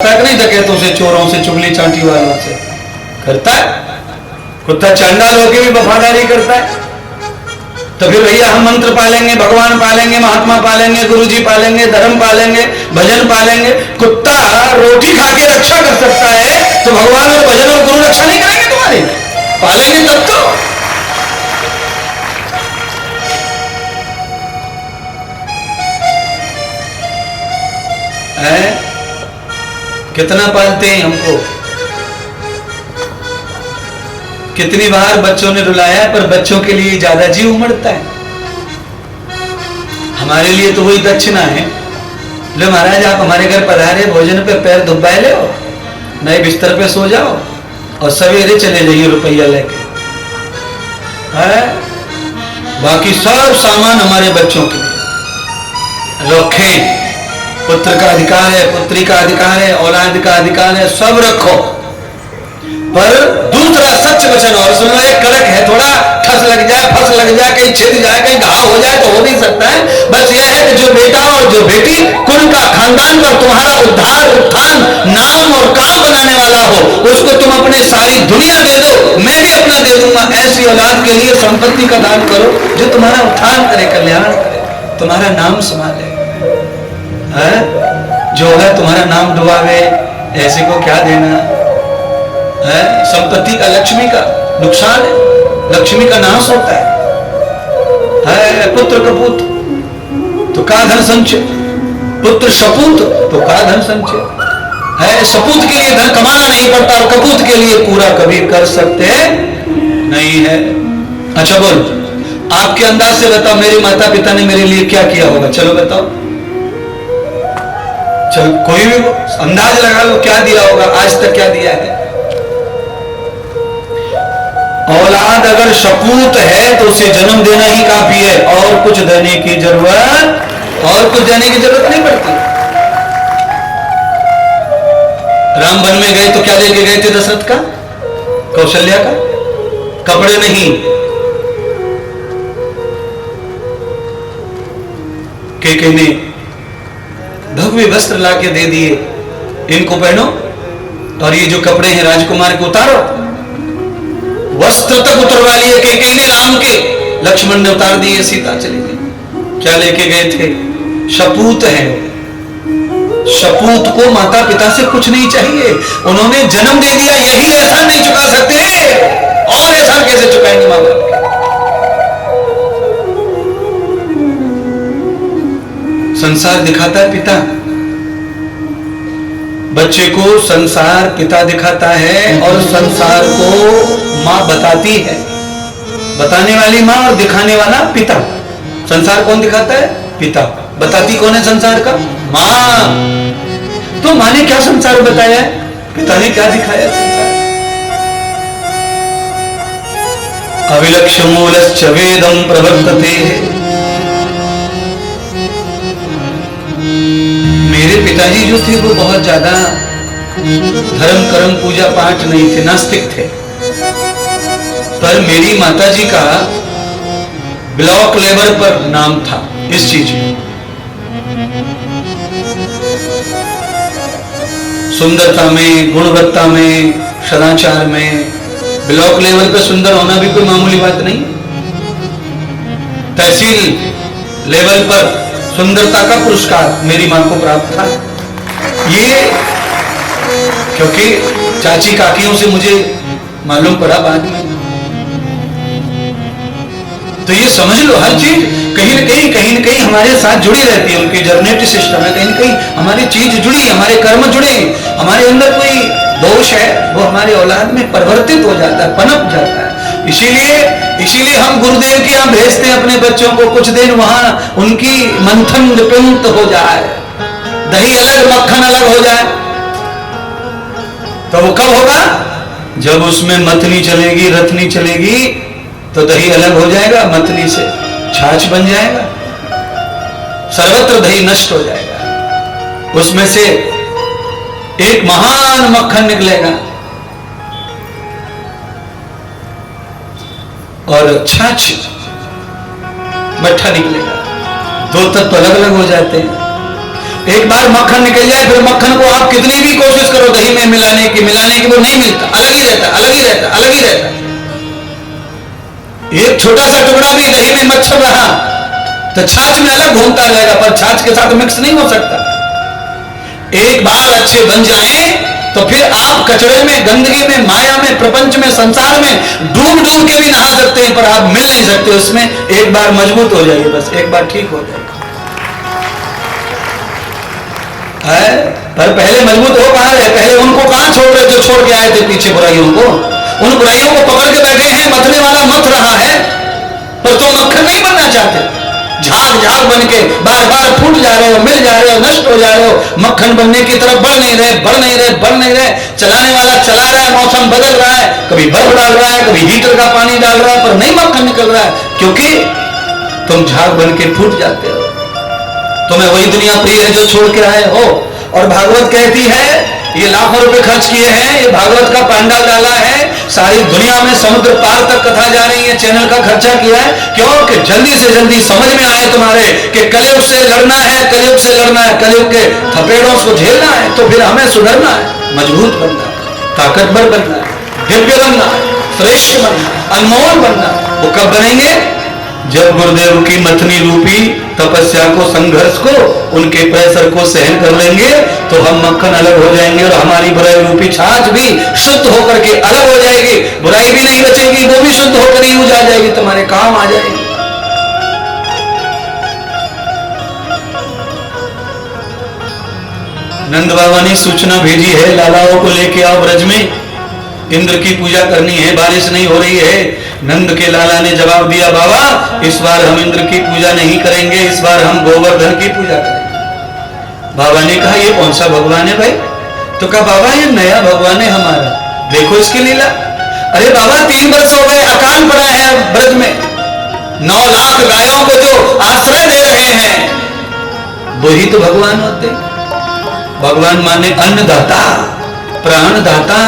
नहीं डकैतों से, चोरों से, चुगली चांटी वालों से करता है। कुत्ता चांडाल होकर भी वफादारी करता है। तो फिर भैया हम मंत्र पालेंगे, भगवान पालेंगे, महात्मा पालेंगे, गुरुजी पालेंगे, धर्म पालेंगे, भजन पालेंगे। कुत्ता रोटी खा के रक्षा कर सकता है तो भगवान और भजन और गुरु रक्षा नहीं करेंगे तुम्हारी? पालेंगे तब तो। है कितना पालते हैं हमको, कितनी बार बच्चों ने रुलाया, पर बच्चों के लिए ज्यादा जीव उमड़ता है। हमारे लिए तो वही दक्षिणा है। लो महाराज आप हमारे घर पधारे, भोजन पे पैर दुबाए ले, नए बिस्तर पे सो जाओ और सवेरे चले जाइए रुपया लेके। बाकी सब सामान हमारे बच्चों के लिए रखें। पुत्र का अधिकार है, पुत्री का अधिकार है, औलाद का अधिकार है, सब रखो। पर दूसरा सच वचन और सुनो, एक कड़क है, थोड़ा ठस लग जाए, फस लग जाए, कहीं छिद जाए, कहीं घाव हो जाए तो हो नहीं सकता है। बस यह है कि जो बेटा और जो बेटी कुल का खानदान का तुम्हारा उद्धार, उत्थान, नाम और काम बनाने वाला हो, उसको तुम अपने सारी दुनिया दे दो, मैं भी अपना दे दूंगा। ऐसी औलाद के लिए संपत्ति का दान करो जो तुम्हारा उत्थान करे, कल्याण करे, तुम्हारा नाम संभाले। जो है तुम्हारा नाम डुबावे, ऐसे को क्या देना है? संपत्ति का, लक्ष्मी का नुकसान है, लक्ष्मी का नाश होता है। पुत्र कपूत तो का धन संचय, पुत्र सपूत तो का धन संचय है। सपूत के लिए धन कमाना नहीं पड़ता और कपूत के लिए पूरा कभी कर सकते नहीं है। अच्छा बोल, आपके अंदाज से बताओ, मेरे माता पिता ने मेरे लिए क्या किया होगा? चलो बताओ, चलो कोई भी अंदाज लगा लो, क्या दिया होगा? आज तक क्या दिया है? औलाद अगर सपूत है तो उसे जन्म देना ही काफी है, और कुछ देने की जरूरत, और कुछ देने की जरूरत नहीं पड़ती। राम वन में गए तो क्या लेके गए थे? दशरथ का, कौशल्या का कपड़े नहीं, के ने भव्य वस्त्र लाके दे दिए, इनको पहनो और ये जो कपड़े हैं राजकुमार को उतारो। वस्त्र तक उतरवा लिए के ने राम के, लक्ष्मण ने उतार दिए, सीता चली गई। क्या लेके गए थे? सपूत है। सपूत को माता पिता से कुछ नहीं चाहिए, उन्होंने जन्म दे दिया, यही एहसान नहीं चुका सकते, और एहसान कैसे चुकाएंगे माँ बाप? संसार दिखाता है पिता, बच्चे को संसार पिता दिखाता है और संसार को मां बताती है। बताने वाली मां और दिखाने वाला पिता। संसार कौन दिखाता है? पिता। बताती कौन है संसार का? मां। तो मां ने क्या संसार बताया है? पिता ने क्या दिखाया संसार? अविलक्ष्यमूलश्च वेदं प्रवर्तते। मेरे पिताजी जो थे वो बहुत ज्यादा धर्म कर्म पूजा पाठ नहीं थे, नास्तिक थे। पर मेरी माताजी का ब्लॉक लेवल पर नाम था इस चीज में। सुंदरता में, गुणवत्ता में, सदाचार में ब्लॉक लेवल पर सुंदर होना भी कोई मामूली बात नहीं। तहसील लेवल पर सुंदरता का पुरस्कार मेरी मां को प्राप्त था। ये क्योंकि चाची काकियों से मुझे मालूम पड़ा बाद में। तो ये समझ लो, हर चीज कहीं न कहीं हमारे साथ जुड़ी रहती है। उनकी जर्नेटिव सिस्टम है, कहीं न कहीं हमारी चीज जुड़ी, हमारे कर्म जुड़े, हमारे अंदर कोई दोष है वो हमारे औलाद में परिवर्तित हो जाता है, पनप जाता है। इसीलिए हम गुरुदेव के यहाँ भेजते हैं अपने बच्चों को, कुछ दिन वहां उनकी मंथन निपुणत हो जाए, दही अलग मक्खन अलग हो जाए। तो वो कब होगा? जब उसमें मथनी चलेगी, रथनी चलेगी, तो दही अलग हो जाएगा, मथनी से छाछ बन जाएगा, सर्वत्र दही नष्ट हो जाएगा, उसमें से एक महान मक्खन निकलेगा और छाछ मट्ठा निकलेगा। दो तत्व अलग अलग हो जाते हैं। एक बार मक्खन निकल जाए फिर मक्खन को आप कितनी भी कोशिश करो दही में मिलाने की वो नहीं मिलता, अलग ही रहता, अलग ही रहता, अलग ही रहता। एक छोटा सा टुकड़ा भी दही में मच्छर रहा तो छाछ में अलग घूमता रहेगा, पर छाछ के साथ मिक्स नहीं हो सकता। एक बार अच्छे बन जाए तो फिर आप कचरे में, गंदगी में, माया में, प्रपंच में, संसार में डूब डूब के भी नहा सकते हैं, पर आप मिल नहीं सकते उसमें। एक बार मजबूत हो जाइए, बस एक बार ठीक हो जाएगा। पर पहले मजबूत हो कहां रहे, पहले उनको कहां छोड़ रहे जो छोड़ के आए थे पीछे बुराइयों को। उन बुराइयों को पकड़ के बैठे हैं, मथने वाला मथ रहा है, पर तुम मक्खन नहीं बनना चाहते। झाग झाग बन के बार बार फूट जा रहे हो, मिल जा रहे हो, नष्ट हो जा रहे हो, मक्खन बनने की तरफ बढ़ नहीं रहे, बढ़ नहीं रहे, बढ़ नहीं रहे। चलाने वाला चला रहा है, मौसम बदल रहा है, कभी बर्फ डाल रहा है, कभी हीटर का पानी डाल रहा है, पर नहीं मक्खन निकल रहा है, क्योंकि तुम झाग बन के फूट जाते हो। तुम्हें वही दुनिया प्रिय है जो छोड़ के आए हो। और भागवत कहती है ये लाखों रुपए खर्च किए हैं, ये भागवत का पांडाल डाला है, सारी दुनिया में समुद्र पार तक कथा जा रही है, चैनल का खर्चा किया है, क्यों कि जल्दी से जल्दी समझ में आए तुम्हारे कि कलयुग से लड़ना है, कलयुग से लड़ना है, कलयुग के थपेड़ों को झेलना है, तो फिर हमें सुधरना है, मजबूत बनना है, ताकतवर बनना है, दिव्य बनना है, श्रेष्ठ बनना है, अनमोल बनना है। वो कब बनेंगे? जब गुरुदेव की मथनी रूपी तपस्या को, संघर्ष को, उनके प्रेशर को सहन कर लेंगे तो हम मक्खन अलग हो जाएंगे और हमारी बुराई रूपी छाछ भी शुद्ध होकर के अलग हो जाएगी। बुराई भी नहीं बचेगी, वो भी शुद्ध होकर ही यूज आ जाएगी, तुम्हारे काम आ जाएगी। नंद बाबा ने सूचना भेजी है, लालाओं को लेके आओ ब्रज में, इंद्र की पूजा करनी है, बारिश नहीं हो रही है। नंद के लाला ने जवाब दिया, बाबा इस बार हम इंद्र की पूजा नहीं करेंगे, इस बार हम गोवर्धन की पूजा करेंगे। बाबा ने कहा ये कौन सा भगवान है भाई? तो कहा बाबा ये नया भगवान है हमारा, देखो इसकी लीला। अरे बाबा 3 वर्ष हो गए, अकाल पड़ा है ब्रज में, 9 लाख गायों को जो आश्रय दे रहे हैं वही तो भगवान होते। भगवान माने अन्नदाता, प्राणदाता,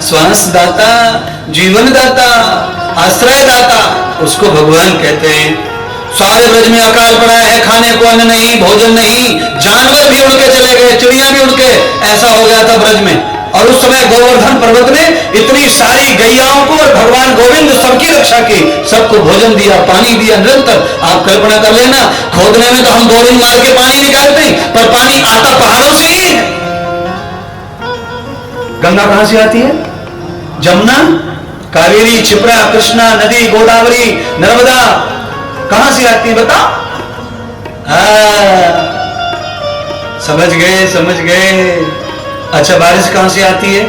श्वास दाता, जीवन दाता, आश्रय दाता, उसको भगवान कहते हैं। सारे ब्रज में अकाल पड़ा है, खाने को अन्न नहीं, भोजन नहीं, जानवर भी उड़ के चले गए, चिड़िया भी उड़ के, ऐसा हो गया था ब्रज में। और उस समय गोवर्धन पर्वत में इतनी सारी गैयाओं को और भगवान गोविंद सबकी रक्षा की, सबको भोजन दिया, पानी दिया निरंतर। आप कल्पना कर लेना, खोदने में तो हम बोरिंग मार के पानी निकालते हैं, पर पानी आता पहाड़ों से ही है। गंगा कहां से आती है? जमुना, कावेरी, क्षिप्रा, कृष्णा, नदी, गोदावरी, नर्मदा कहां से आती है बताओ? समझ गए, समझ गए। अच्छा बारिश कहां से आती है?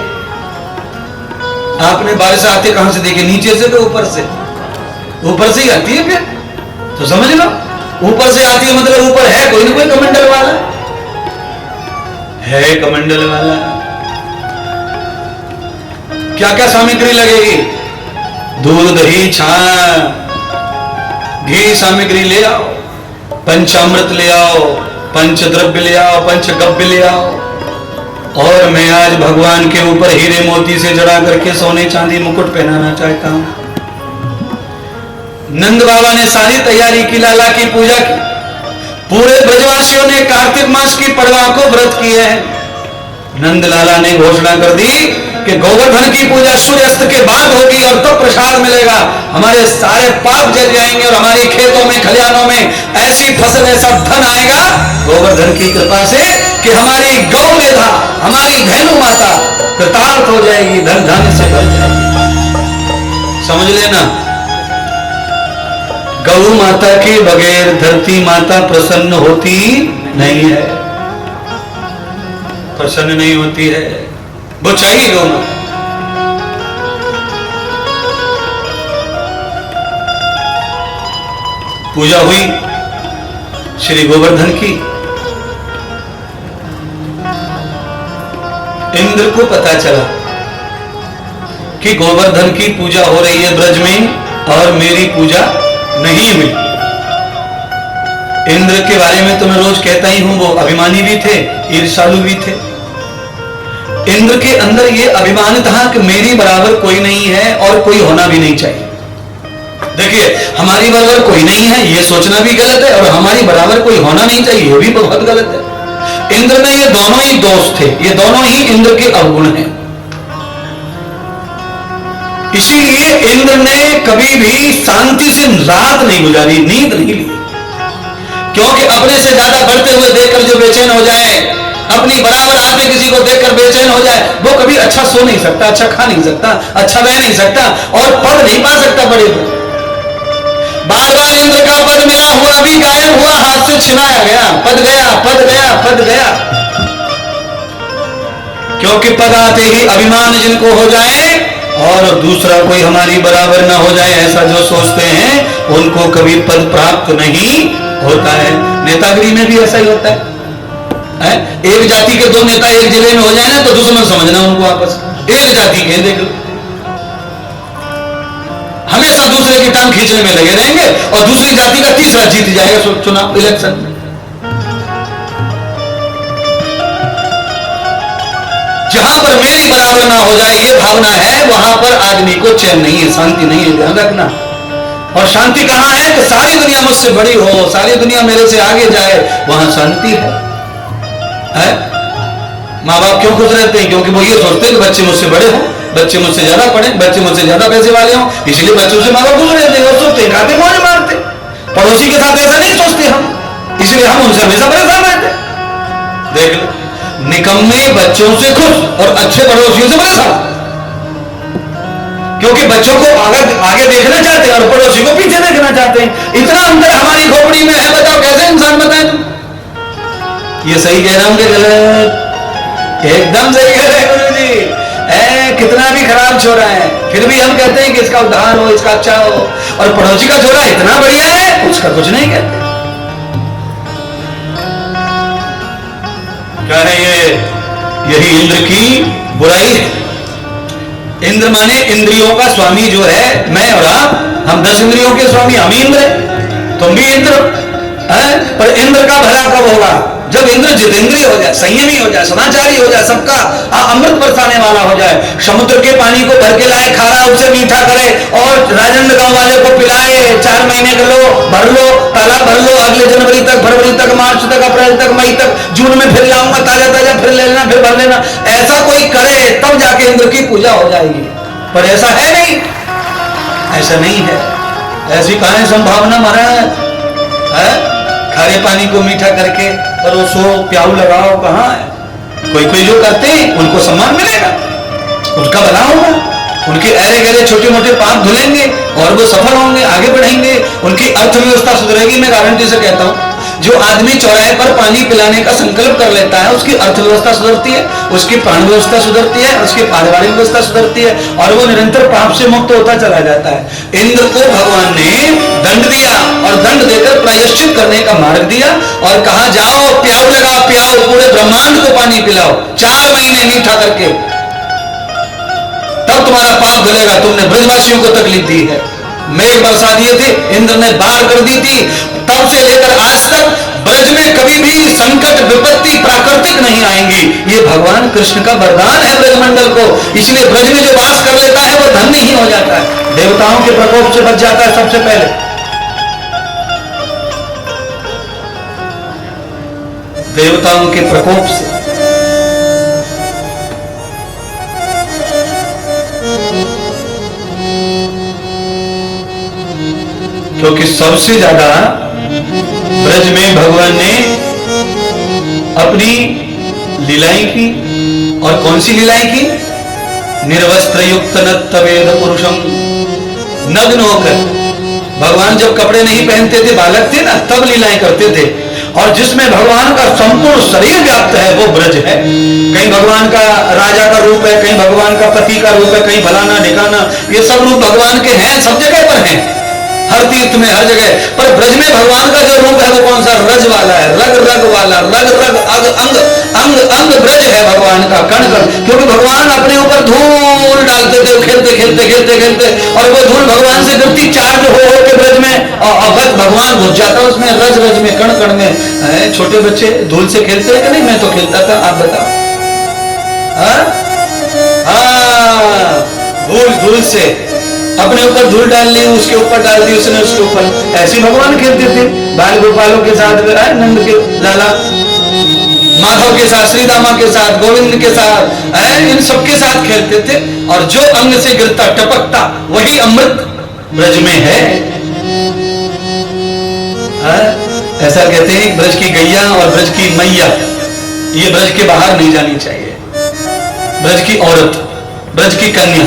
आपने बारिश आती कहां से देखी? नीचे से तो ऊपर से? ऊपर से ही आती है फिर तो समझ लो, ऊपर से आती है मतलब ऊपर है कोई ना कोई कमंडल वाला, है कमंडल वाला। क्या क्या सामग्री लगेगी? दूध, दही, छाछ, घी सामग्री ले आओ, पंचामृत ले आओ, पंचद्रव्य ले आओ, पंचगव्य ले आओ। और मैं आज भगवान के ऊपर हीरे मोती से जड़ा करके सोने चांदी मुकुट पहनाना चाहता हूं। नंद बाबा ने सारी तैयारी की, लाला की पूजा की। पूरे ब्रजवासियों ने कार्तिक मास की पड़वा को व्रत किए हैं। नंद लाला ने घोषणा कर दी कि गोवर्धन की पूजा सूर्यास्त के बाद होगी और तब प्रसाद मिलेगा। हमारे सारे पाप जल जाएंगे और हमारी खेतों में, खलिहानों में ऐसी फसल, ऐसा धन आएगा गोवर्धन की कृपा से कि हमारी गौ मेधा, हमारी धेनु माता कृतार्थ हो जाएगी, धन धान्य से भर जाएगी। समझ लेना, गौ माता के बगैर धरती माता प्रसन्न होती नहीं है, प्रसन्न नहीं होती है, वो चाहिए गौ माता। पूजा हुई श्री गोवर्धन की। इंद्र को पता चला कि गोवर्धन की पूजा हो रही है ब्रज में और मेरी पूजा नहीं हुई। इंद्र के बारे में तो मैं रोज कहता ही हूं, वो अभिमानी भी थे, ईर्ष्यालु भी थे। इंद्र के अंदर ये अभिमान था कि मेरी बराबर कोई नहीं है और कोई होना भी नहीं चाहिए। देखिए, हमारी बराबर कोई नहीं है ये सोचना भी गलत है, और हमारी बराबर कोई होना नहीं चाहिए ये भी बहुत गलत है। इंद्र में ये दोनों ही दोष थे, ये दोनों ही इंद्र के अवगुण हैं। इसीलिए इंद्र ने कभी भी शांति से रात नहीं गुजारी, नींद नहीं ली, क्योंकि अपने से ज्यादा बढ़ते हुए देखकर जो बेचैन हो जाए, अपनी बराबर हाथ में किसी को देखकर बेचैन हो जाए, वो कभी अच्छा सो नहीं सकता, अच्छा खा नहीं सकता, अच्छा रह नहीं सकता और पद नहीं पा सकता बड़े को। बार बार इंद्र का पद मिला हुआ भी गायब हुआ, हाथ से छिनाया गया, पद गया, पद गया, पद गया। क्योंकि पद आते ही अभिमान जिनको हो जाए और दूसरा कोई हमारी बराबर ना हो जाए, ऐसा जो सोचते हैं उनको कभी पद प्राप्त नहीं होता है। नेतागिरी में भी ऐसा ही होता है, एक जाति के दो नेता एक जिले में हो जाए ना तो दुश्मन समझना उनको आपस, एक जाति के देख लो, हमेशा दूसरे की टांग खींचने में लगे रहेंगे और दूसरी जाति का तीसरा जीत जाएगा चुनाव इलेक्शन में। जहां पर मेरी बराबर ना हो जाए ये भावना है, वहां पर आदमी को चैन नहीं है, शांति नहीं है, ध्यान रखना। और शांति कहां है कि सारी दुनिया मुझसे बड़ी हो, सारी दुनिया मेरे से आगे जाए, वहां शांति है? माँ बाप क्यों खुश रहते हैं? क्योंकि वो ये सोचते हैं कि बच्चे मुझसे बड़े हों, बच्चे मुझसे ज्यादा पढ़े, बच्चे मुझसे ज्यादा पैसे वाले हों, इसलिए बच्चों से माँ बाप खुश रहते हैं। वो सोचते हैं खाते मौज मारते, पड़ोसी के साथ ऐसा नहीं सोचते हम, इसलिए हम उनसे हमेशा परेशान रहते। देख लो, निकम्मे बच्चों से खुश और अच्छे पड़ोसियों से परेशान, क्योंकि बच्चों को आगे देखना चाहते हैं और पड़ोसी को पीछे देखना चाहते हैं। इतना अंतर हमारी खोपड़ी में है, बताओ कैसे इंसान बताएं तुम? ये सही कह रहा हूं कि गलत? एकदम सही कह रहे हैं गुरु जी। कितना भी खराब छोरा है फिर भी हम कहते हैं कि इसका उद्धार हो, इसका अच्छा हो, और पड़ोसी का छोरा इतना बढ़िया है उसका कुछ नहीं कहते। क्या है ये? यही इंद्र की बुराई है। इंद्र माने इंद्रियों का स्वामी जो है, मैं और आप, हम 10 इंद्रियों के स्वामी, हम इंद्र हैं, तुम भी इंद्र है। पर इंद्र का भला कब होगा? जब इंद्र जितेंद्रिय हो जाए, संयमी हो जाए, सदाचारी हो जाए, सबका अमृत बरसाने वाला हो जाए, समुद्र के पानी को भर के लाए, खारा उसे मीठा करे और राजंड गांव वाले को पिलाए। 4 महीने का लो, भर लो, तालाब भर लो, अगले जनवरी तक, फरवरी तक, मार्च तक, अप्रैल तक, मई तक, जून में फिर लाऊंगा ताजा ताजा, फिर ले लेना, फिर भर लेना। ऐसा कोई करे तब जाके इंद्र की पूजा हो जाएगी, पर ऐसा है नहीं, ऐसा नहीं है। ऐसी कहां है संभावना महाराज? खारे पानी को मीठा करके परोसो, प्याऊ लगाओ, कहां है? कोई कोई जो करते हैं उनको सम्मान मिलेगा, उनका भला होगा, उनके अरे गहरे छोटे मोटे पाप धुलेंगे और वो सफल होंगे, आगे बढ़ेंगे, उनकी अर्थव्यवस्था सुधरेगी। मैं गारंटी से कहता हूं, जो आदमी चौराहे पर पानी पिलाने का संकल्प कर लेता है उसकी अर्थव्यवस्था सुधरती है, उसकी प्राण व्यवस्था सुधरती है, उसकी पारिवारिक व्यवस्था सुधरती है और वो निरंतर पाप से मुक्त होता चला जाता है। इंद्र को भगवान ने दंड दिया और दंड देकर प्रायश्चित करने का मार्ग दिया और कहा जाओ प्याऊ लगाओ, प्याऊ, पूरे ब्रह्मांड को पानी पिलाओ 4 महीने मीठा करके, तब तुम्हारा पाप धुलेगा। तुमने ब्रजवासियों को तकलीफ दी है, मेघ बरसा दिए थे, इंद्र ने बाढ़ कर दी थी, तब से लेकर आज तक ब्रज में कभी भी संकट विपत्ति प्राकृतिक नहीं आएंगी। ये भगवान कृष्ण का वरदान है ब्रजमंडल को, इसलिए ब्रज में जो वास कर लेता है वो धन्य ही हो जाता है, देवताओं के प्रकोप से बच जाता है सबसे पहले। देवताओं के प्रकोप से। क्योंकि सबसे ज्यादा ब्रज में भगवान ने अपनी लीलाएं की, और कौन सी लीलाएं की? निर्वस्त्र युक्त नत्तवेद पुरुषम, नग्न होकर। भगवान जब कपड़े नहीं पहनते थे, बालक थे ना, तब लीलाएं करते थे। और जिसमें भगवान का संपूर्ण शरीर व्याप्त है वो ब्रज है। कहीं भगवान का राजा का रूप है, कहीं भगवान का पति का रूप है, कहीं फलाना ढिकाना, ये सब रूप भगवान के हैं, सब जगह पर हैं, हर तीर्थ में, हर जगह। पर ब्रज में भगवान का जो रूप है वो कौन सा? रज वाला है, रग रग वाला, रग रग अग अंग अंग अंग ब्रज है भगवान का, कण कण। क्योंकि भगवान अपने ऊपर धूल डालते थे, खेलते खेलते खेलते खेलते, और वो धूल भगवान से गिरती, चार्ज हो के ब्रज में, और बस भगवान घुस जाता उसमें, रज रज में, कण कण में। छोटे बच्चे धूल से खेलते हैं कि नहीं? मैं तो खेलता था, आप बताओ। धूल धूल से अपने ऊपर धूल डाल ली, उसके ऊपर डाल दी उसने, उसके ऊपर। ऐसे भगवान खेलते थे बाल गोपालों के साथ, नंद के लाला माधव के साथ, श्री दामा के साथ, गोविंद के साथ, इन सबके साथ खेलते थे। और जो अंग से गिरता टपकता वही अमृत ब्रज में है। ऐसा कहते हैं ब्रज की गैया और ब्रज की मैया ये ब्रज के बाहर नहीं जानी चाहिए। ब्रज की औरत, ब्रज की कन्या,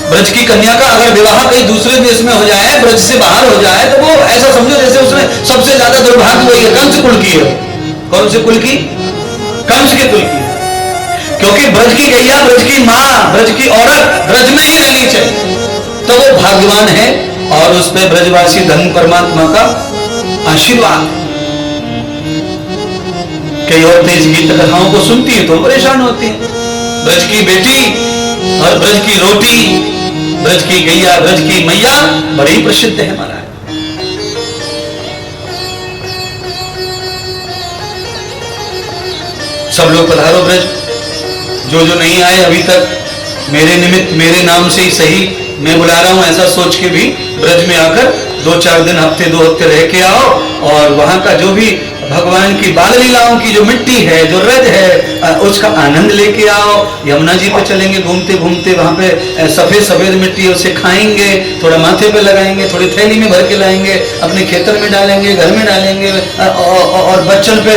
ब्रज की कन्या का अगर विवाह कहीं दूसरे देश में हो जाए, ब्रज से बाहर हो जाए, तो वो ऐसा समझो जैसे उसमें सबसे ज्यादा दुर्भाग्य वही है, कंस कुल की है। कौन से कुल की? कंस के कुल की। क्योंकि ब्रज की गैया, ब्रज की माँ, ब्रज की औरत ब्रज में ही रहनी चाहिए, तो वो भाग्यवान है। और उस पर ब्रजवासी धन परमात्मा का आशीर्वाद। कई औरतें इस गीत कथाओं को सुनती है तो परेशान होती है। ब्रज की बेटी और ब्रज की रोटी, ब्रज की गैया, ब्रज की मैया बड़ी प्रसिद्ध है महाराज। सब लोग पधारो ब्रज। जो जो नहीं आए अभी तक, मेरे निमित्त, मेरे नाम से ही सही, मैं बुला रहा हूं ऐसा सोच के भी ब्रज में आकर 2-4 दिन, हफ्ते 2 हफ्ते रह के आओ। और वहां का जो भी भगवान की बाल लीलाओं की जो मिट्टी है, जो रज है, उसका आनंद लेके आओ। यमुना जी पे चलेंगे घूमते घूमते, वहां पे सफेद सफेद मिट्टी उसे खाएंगे, थोड़ा माथे पे लगाएंगे, थोड़ी थैली में भर के लाएंगे, अपने खेतर में डालेंगे, घर में डालेंगे, और बच्चों पे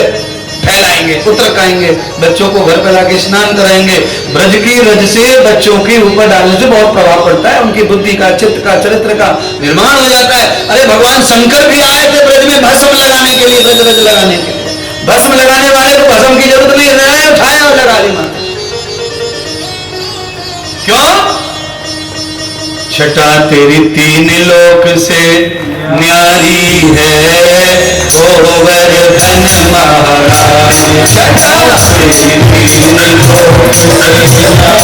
फैलाएंगे, उतरकाएंगे, बच्चों को घर पे लाके स्नान कराएंगे। ब्रज की रज से बच्चों के ऊपर डालने से बहुत प्रभाव पड़ता है, उनकी बुद्धि का, चित्त का, चरित्र का निर्माण हो जाता है। अरे भगवान शंकर भी आए थे ब्रज में भस्म लगाने के लिए, ब्रज रज लगाने के लिए। भस्म लगाने वाले को भस्म की जरूरत नहीं है, उठाया और लगा ली माता। क्यों? छटा तेरी 3 लोक से न्यारी है, ओ वर्धन महाराज। छटा तेरी 3 लोक से न्यारी है।